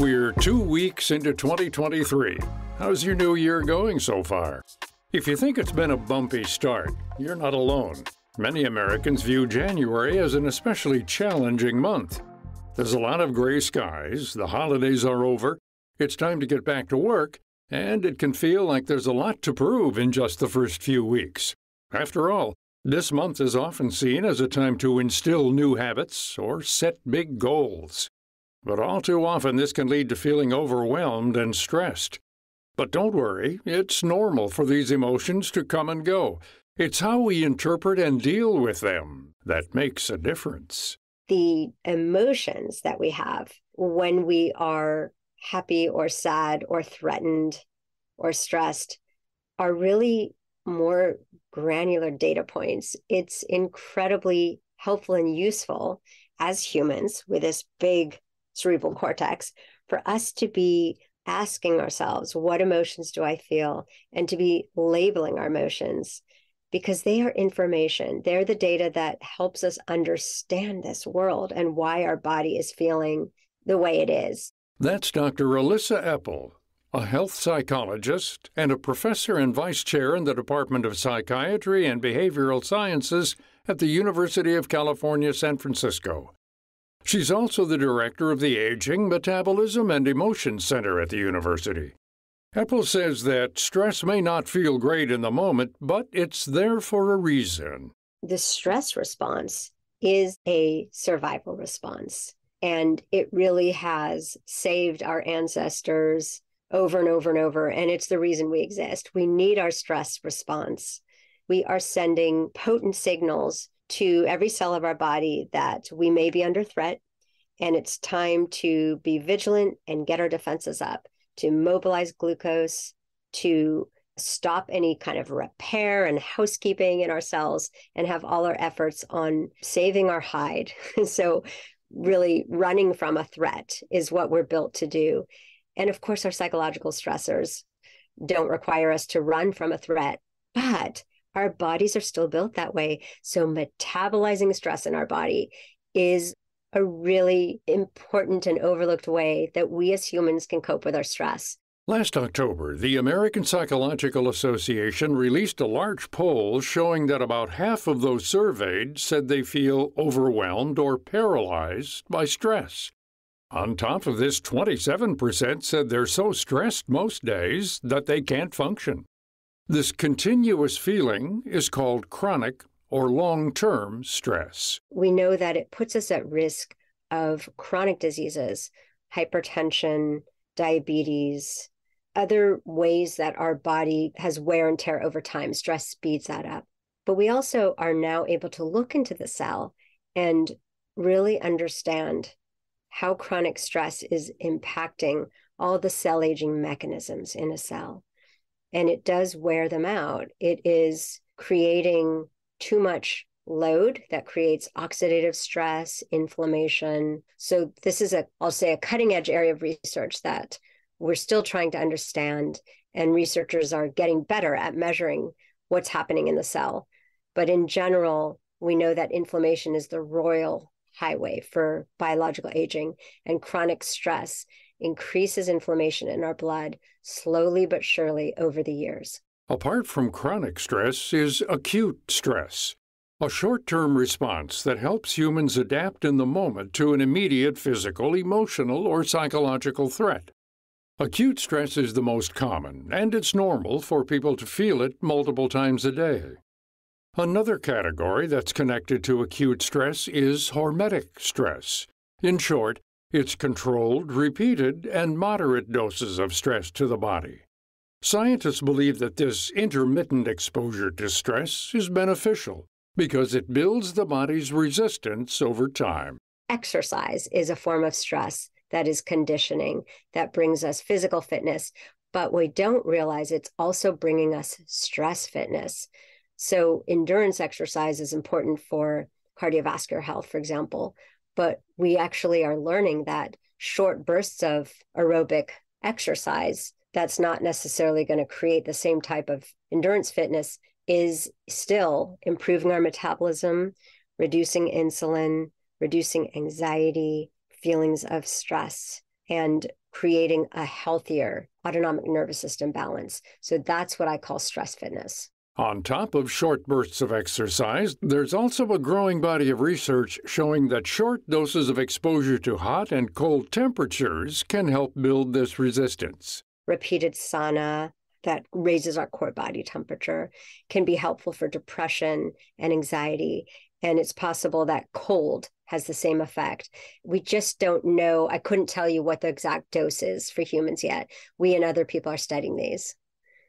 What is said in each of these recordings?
We're 2 weeks into 2023. How's your new year going so far? If you think it's been a bumpy start, you're not alone. Many Americans view January as an especially challenging month. There's a lot of gray skies, the holidays are over, it's time to get back to work, and it can feel like there's a lot to prove in just the first few weeks. After all, this month is often seen as a time to instill new habits or set big goals. But all too often this can lead to feeling overwhelmed and stressed. But don't worry, it's normal for these emotions to come and go. It's how we interpret and deal with them that makes a difference. The emotions that we have when we are happy or sad or threatened or stressed are really more granular data points. It's incredibly helpful and useful as humans with this big cerebral cortex for us to be asking ourselves, what emotions do I feel? And to be labeling our emotions, because they are information. They're the data that helps us understand this world and why our body is feeling the way it is. That's Dr. Elissa Epel, a health psychologist and a professor and vice chair in the Department of Psychiatry and Behavioral Sciences at the University of California, San Francisco. She's also the director of the Aging, Metabolism, and Emotions Center at the university. Epel says that stress may not feel great in the moment, but it's there for a reason. The stress response is a survival response, and it really has saved our ancestors over and over and over, and it's the reason we exist. We need our stress response. We are sending potent signals to every cell of our body that we may be under threat, and it's time to be vigilant and get our defenses up, to mobilize glucose, to stop any kind of repair and housekeeping in our cells, and have all our efforts on saving our hide. So really running from a threat is what we're built to do. And of course, our psychological stressors don't require us to run from a threat, but our bodies are still built that way. So metabolizing stress in our body is a really important and overlooked way that we as humans can cope with our stress. Last October, the American Psychological Association released a large poll showing that about half of those surveyed said they feel overwhelmed or paralyzed by stress. On top of this, 27% said they're so stressed most days that they can't function. This continuous feeling is called chronic or long-term stress. We know that it puts us at risk of chronic diseases, hypertension, diabetes, other ways that our body has wear and tear over time. Stress speeds that up. But we also are now able to look into the cell and really understand how chronic stress is impacting all the cell aging mechanisms in a cell. And it does wear them out. It is creating too much load that creates oxidative stress, inflammation. So this is I'll say a cutting edge area of research that we're still trying to understand, and researchers are getting better at measuring what's happening in the cell. But in general, we know that inflammation is the royal highway for biological aging, and chronic stress increases inflammation in our blood slowly but surely over the years. Apart from chronic stress is acute stress, a short-term response that helps humans adapt in the moment to an immediate physical, emotional, or psychological threat. Acute stress is the most common, and it's normal for people to feel it multiple times a day. Another category that's connected to acute stress is hormetic stress. In short, it's controlled, repeated, and moderate doses of stress to the body. Scientists believe that this intermittent exposure to stress is beneficial because it builds the body's resistance over time. Exercise is a form of stress that is conditioning, that brings us physical fitness, but we don't realize it's also bringing us stress fitness. So endurance exercise is important for cardiovascular health, for example, but we actually are learning that short bursts of aerobic exercise that's not necessarily going to create the same type of endurance fitness is still improving our metabolism, reducing insulin, reducing anxiety, feelings of stress. And creating a healthier autonomic nervous system balance. So that's what I call stress fitness. On top of short bursts of exercise, there's also a growing body of research showing that short doses of exposure to hot and cold temperatures can help build this resistance. Repeated sauna that raises our core body temperature can be helpful for depression and anxiety. And it's possible that cold has the same effect. We just don't know. I couldn't tell you what the exact dose is for humans yet. We and other people are studying these.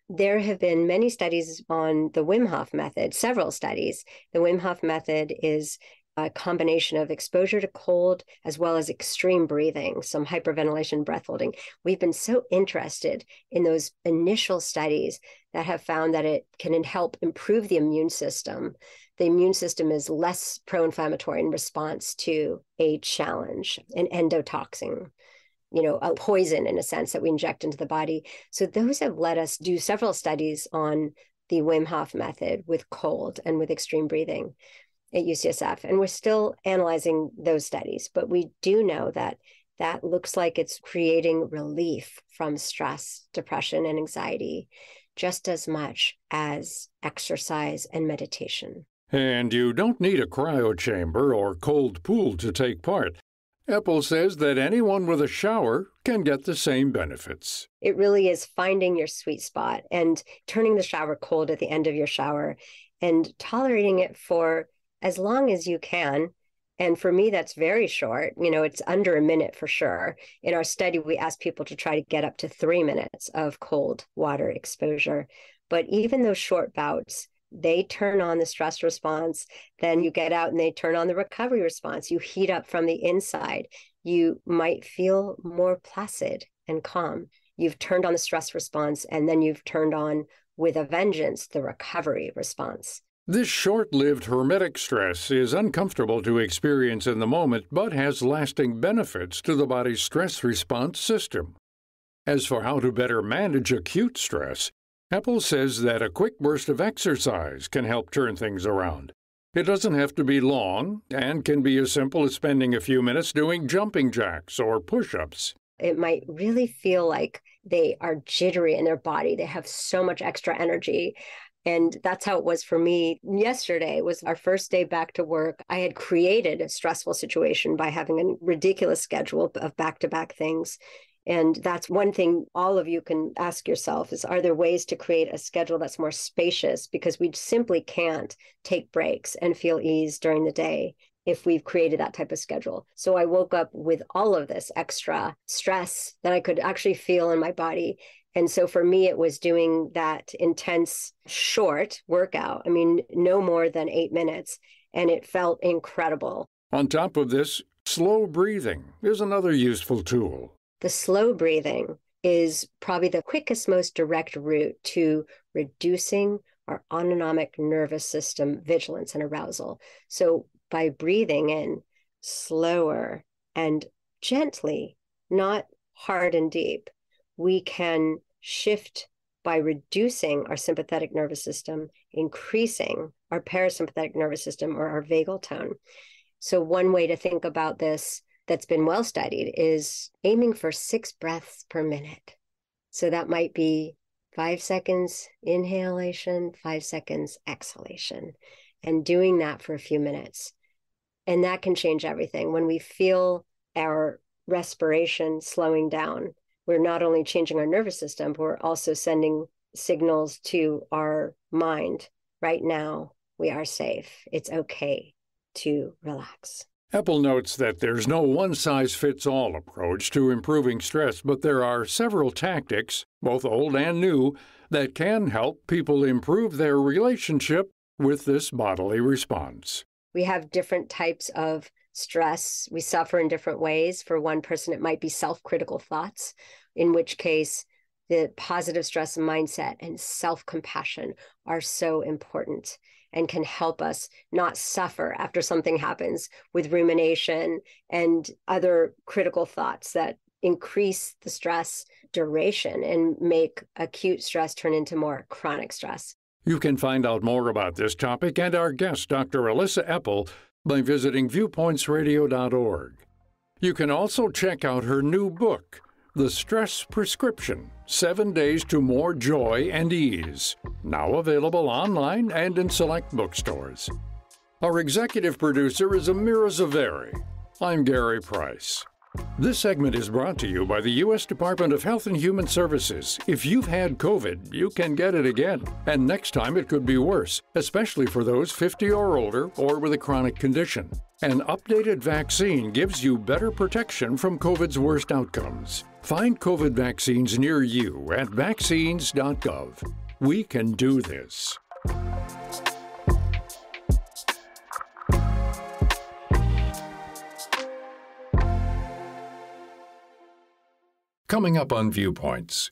There have been many studies on the Wim Hof method, several studies. The Wim Hof method is a combination of exposure to cold as well as extreme breathing, some hyperventilation, breath holding. We've been so interested in those initial studies that have found that it can help improve the immune system. The immune system is less pro-inflammatory in response to a challenge, an endotoxin, a poison in a sense that we inject into the body. So those have let us do several studies on the Wim Hof method with cold and with extreme breathing at UCSF. And we're still analyzing those studies, but we do know that that looks like it's creating relief from stress, depression, and anxiety just as much as exercise and meditation. And you don't need a cryo chamber or cold pool to take part. Epel says that anyone with a shower can get the same benefits. It really is finding your sweet spot and turning the shower cold at the end of your shower and tolerating it for as long as you can. And for me, that's very short. It's under a minute for sure. In our study, we asked people to try to get up to 3 minutes of cold water exposure. But even those short bouts, they turn on the stress response. Then you get out and they turn on the recovery response. You heat up from the inside. You might feel more placid and calm. You've turned on the stress response, and then you've turned on with a vengeance the recovery response. This short-lived hermetic stress is uncomfortable to experience in the moment, but has lasting benefits to the body's stress response system. As for how to better manage acute stress, Epel says that a quick burst of exercise can help turn things around. It doesn't have to be long and can be as simple as spending a few minutes doing jumping jacks or push-ups. It might really feel like they are jittery in their body. They have so much extra energy. And that's how it was for me. Yesterday was our first day back to work. I had created a stressful situation by having a ridiculous schedule of back-to-back things. And that's one thing all of you can ask yourself is, are there ways to create a schedule that's more spacious? Because we simply can't take breaks and feel ease during the day if we've created that type of schedule. So I woke up with all of this extra stress that I could actually feel in my body. And so for me, it was doing that intense, short workout. No more than 8 minutes. And it felt incredible. On top of this, slow breathing is another useful tool. The slow breathing is probably the quickest, most direct route to reducing our autonomic nervous system vigilance and arousal. So by breathing in slower and gently, not hard and deep, we can shift by reducing our sympathetic nervous system, increasing our parasympathetic nervous system or our vagal tone. So one way to think about this that's been well studied is aiming for 6 breaths per minute. So that might be 5 seconds inhalation, 5 seconds exhalation, and doing that for a few minutes. And that can change everything. When we feel our respiration slowing down, we're not only changing our nervous system, but we're also sending signals to our mind. Right now, we are safe. It's okay to relax. Epel notes that there's no one-size-fits-all approach to improving stress, but there are several tactics, both old and new, that can help people improve their relationship with this bodily response. We have different types of stress. We suffer in different ways. For one person, it might be self-critical thoughts, in which case the positive stress mindset and self-compassion are so important and can help us not suffer after something happens with rumination and other critical thoughts that increase the stress duration and make acute stress turn into more chronic stress. You can find out more about this topic and our guest, Dr. Elissa Epel, by visiting viewpointsradio.org. You can also check out her new book, The Stress Prescription, 7 Days to More Joy and Ease. Now available online and in select bookstores. Our executive producer is Amira Zaveri. I'm Gary Price. This segment is brought to you by the U.S. Department of Health and Human Services. If you've had COVID, you can get it again. And next time it could be worse, especially for those 50 or older or with a chronic condition. An updated vaccine gives you better protection from COVID's worst outcomes. Find COVID vaccines near you at vaccines.gov. We can do this. Coming up on Viewpoints.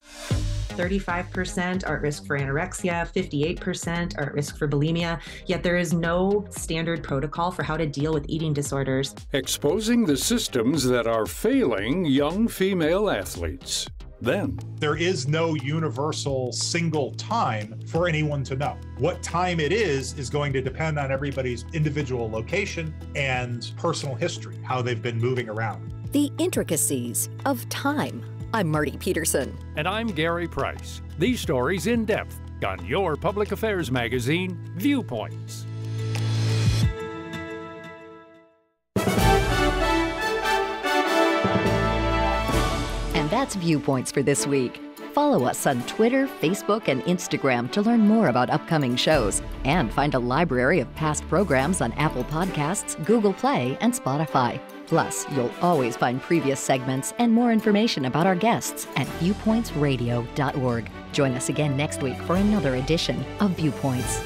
35% are at risk for anorexia, 58% are at risk for bulimia, yet there is no standard protocol for how to deal with eating disorders. Exposing the systems that are failing young female athletes. Then, there is no universal single time for anyone to know. What time it is going to depend on everybody's individual location and personal history, how they've been moving around. The intricacies of time. I'm Marty Peterson. And I'm Gary Price. These stories in depth on your public affairs magazine, Viewpoints. And that's Viewpoints for this week. Follow us on Twitter, Facebook, and Instagram to learn more about upcoming shows and find a library of past programs on Apple Podcasts, Google Play, and Spotify. Plus, you'll always find previous segments and more information about our guests at viewpointsradio.org. Join us again next week for another edition of Viewpoints.